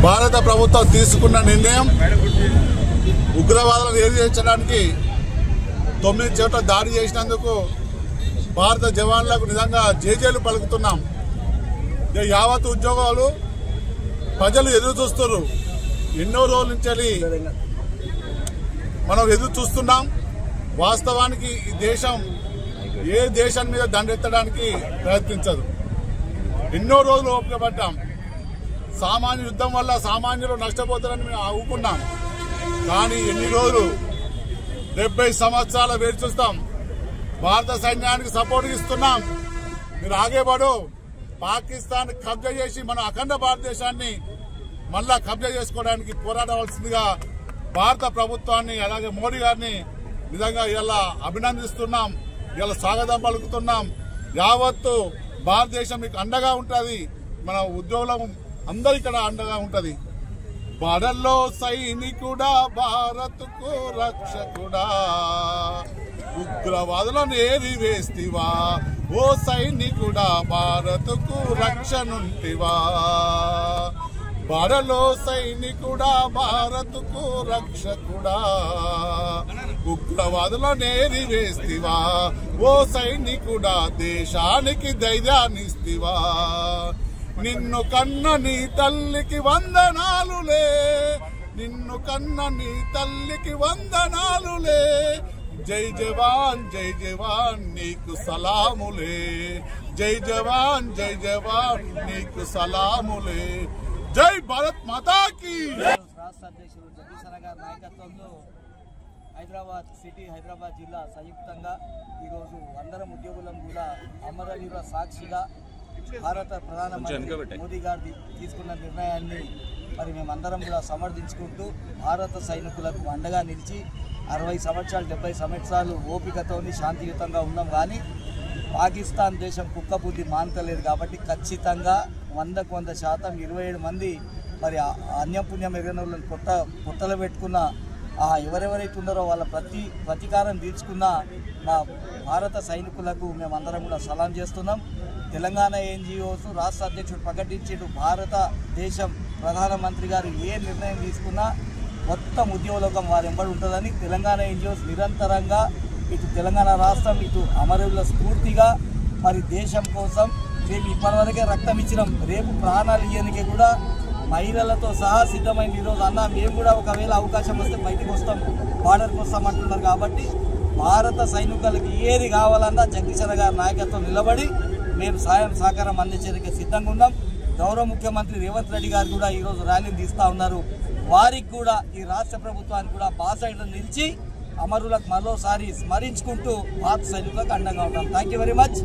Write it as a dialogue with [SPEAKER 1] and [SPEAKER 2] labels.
[SPEAKER 1] భారత ప్రభుత్వం తీసుకున్న నిర్ణయం ఉగ్రవాదులను ఏరివేయడానికి 9 చోట్ల దాడి చేసినందుకు భారత జవాన్లకు నిజంగా జేజేలు పలుకుతున్నాం. యావత్ ఉద్యోగాలు ప్రజలు ఎదురు చూస్తున్నారు. ఎన్నో రోజుల నుంచి మనం ఎదురు చూస్తున్నాం. వాస్తవానికి ఈ దేశం ఏ దేశం మీద దండెత్తడానికి ప్రయత్నించదు. ఎన్నో రోజులు ఓపిక పడ్డాం. సామాన్య యుద్ధం వల్ల సామాన్యులు నష్టపోతారని మేము ఊరుకున్నాం. కానీ ఎన్ని రోజులు 70 సంవత్సరాల వేచి చూస్తాం. భారత సైన్యానికి సపోర్ట్ ఇస్తున్నాం. మీరు ఆగేవాడు పాకిస్తాన్ కబ్జా చేసి మన అఖండ భారతదేశాన్ని మళ్ళా కబ్జా చేసుకోవడానికి పోరాడవలసిందిగా భారత ప్రభుత్వాన్ని అలాగే మోడీ గారిని నిజంగా ఇలా అభినందిస్తున్నాం. ఇలా స్వాగతం పలుకుతున్నాం. యావత్తు భారతదేశం మీకు అండగా ఉంటుంది. మన ఉద్యోగులం అందరూ ఇక్కడ అండగా ఉంటది. బడల్లో సైనికుడా భారత్కు రక్షకుడా ఉగ్రవాదులను ఏరివేస్తివా ఓ సైనికుడా భారత్కు రక్షనుంటివా బడలో సైనికుడా భారత్కు రక్షకుడా ఉగ్రవాదులను ఏరివేస్తివా ఓ సైనికుడా దేశానికి ధైర్యాన్నిస్తివా నిన్ను కన్న నీ తల్లికి వందనాలులే నిన్ను కన్న నీ తల్లికి వందనాలులే జై జవాన్ నీకు సలాములే జై జవాన్ నీకు సలాములే జై భారత్ మాతాకి.
[SPEAKER 2] రాష్ట్ర అధ్యక్షులు జగదీశ్వర గారి నాయకత్వంలో హైదరాబాద్ సిటీ హైదరాబాద్ జిల్లా సంయుక్తంగా ఈరోజు అందరం ఉద్యోగులను కూడా అమరవీరుల సాక్షిగా భారత ప్రధానమంత్రి మోదీ గారు తీసుకున్న నిర్ణయాన్ని మరి మేమందరం కూడా సమర్థించుకుంటూ భారత సైనికులకు అండగా నిలిచి 60 సంవత్సరాలు 70 సంవత్సరాలు ఓపికతోని శాంతియుతంగా ఉన్నాం. కానీ పాకిస్తాన్ దేశం కుక్క బుద్ధి మానతలేదు కాబట్టి ఖచ్చితంగా 100% 27 మంది మరి అన్యపుణ్యం ఎరిగిన వాళ్ళని పొట్టలు పెట్టుకున్న ఎవరెవరైతే ఉన్నారో వాళ్ళ ప్రతీకారం తీర్చుకున్న మా భారత సైనికులకు మేమందరం కూడా సలాం చేస్తున్నాం. తెలంగాణ ఎన్జిఓస్ రాష్ట్ర అధ్యక్షుడు ప్రకటించేటు భారతదేశం ప్రధానమంత్రి గారు ఏ నిర్ణయం తీసుకున్నా మొత్తం ఉద్యోగలోకం వారు ఎంబడి ఉంటుందని తెలంగాణ ఎన్జిఓస్ నిరంతరంగా ఇటు తెలంగాణ రాష్ట్రం ఇటు అమరవీరుల స్ఫూర్తిగా మరి దేశం కోసం మేము ఇప్పటివరకే రక్తం ఇచ్చినాం. రేపు ప్రాణాలు ఇయ్యడానికి కూడా మహిళలతో సహా సిద్ధమైంది. ఈరోజు అన్న మేము కూడా ఒకవేళ అవకాశం వస్తే బయటకు వస్తాం, బార్డర్కి వస్తామంటున్నారు. కాబట్టి భారత సైనికులకి ఏది కావాలన్నా జగదీశ్వర గారి నాయకత్వం నిలబడి మేము సాయం సహకారం అందించేందుకు సిద్ధంగా ఉన్నాం. గౌరవ ముఖ్యమంత్రి రేవంత్ రెడ్డి గారు కూడా ఈరోజు ర్యాలీని తీస్తూ ఉన్నారు. వారికి కూడా ఈ రాష్ట్ర ప్రభుత్వానికి కూడా బాసైడ్లో నిలిచి అమరులకు మరోసారి స్మరించుకుంటూ భారత సైనికులకు అండగా ఉంటాం. Thank you very much.